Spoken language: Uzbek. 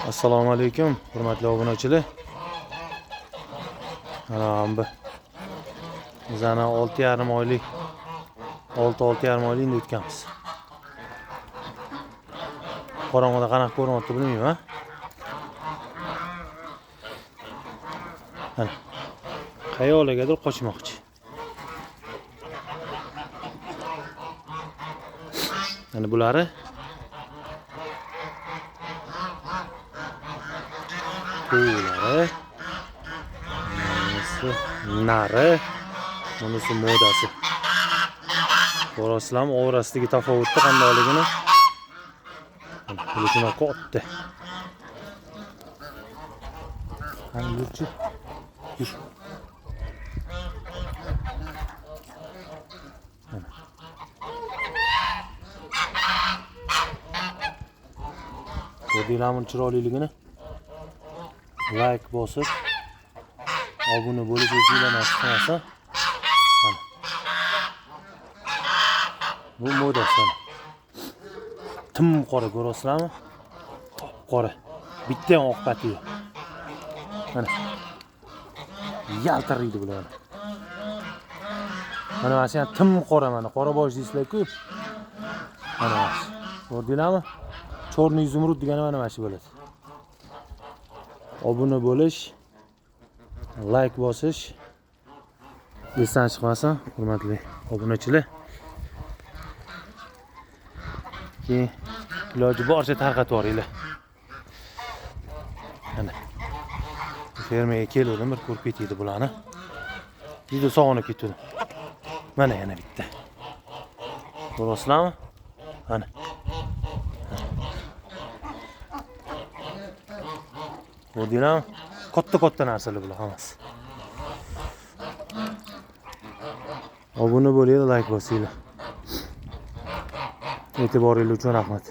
Assalomu alaykum, hurmatli obunachilar. Bu bizani 6,5 oylik 6,5 oylik o'tganmiz. Qorong'ida qanaqa ko'rinyapti bilmayman. Mana qayergadir qochmoqchi. Mana bulari Qo'ylari, nari, bunisi modasi. Ko'rasizlarmi, o'rasidagi tafovutni qandoqligini? Bular katta. Qani yurchi? Yur. Ko'rdinglarmi chiroyliligini? Like bosib, obuna bo'lib o'zinglarni bu modasi. Tim qora ko'rasizlarmi? Qora. Bitta ham oqpati yo'q. Mana. Yaltiraydi bular. Mana mana tim qora mana. Qora bosh deysizlar-ku. Mana. Ko'rdinglarmi? Chorniy zumrud degani mana shu bo'ladi. Obuna bo'lish, like bosish esdan chiqmasin, hurmatli obunachilar. Keyin iloji boricha tarqatib yuboringlar. Mana fermaga keldim, bir ko'rib ketdi bularni. Juda sog'inib ketdim. Mana yana bitta. Ko'rasizlarmi? Mana. Ko'rdinglarmi? Katta narsalar bular hammasi. Obuna bo'linglar, like bosinglar. E'tiboringiz uchun rahmat.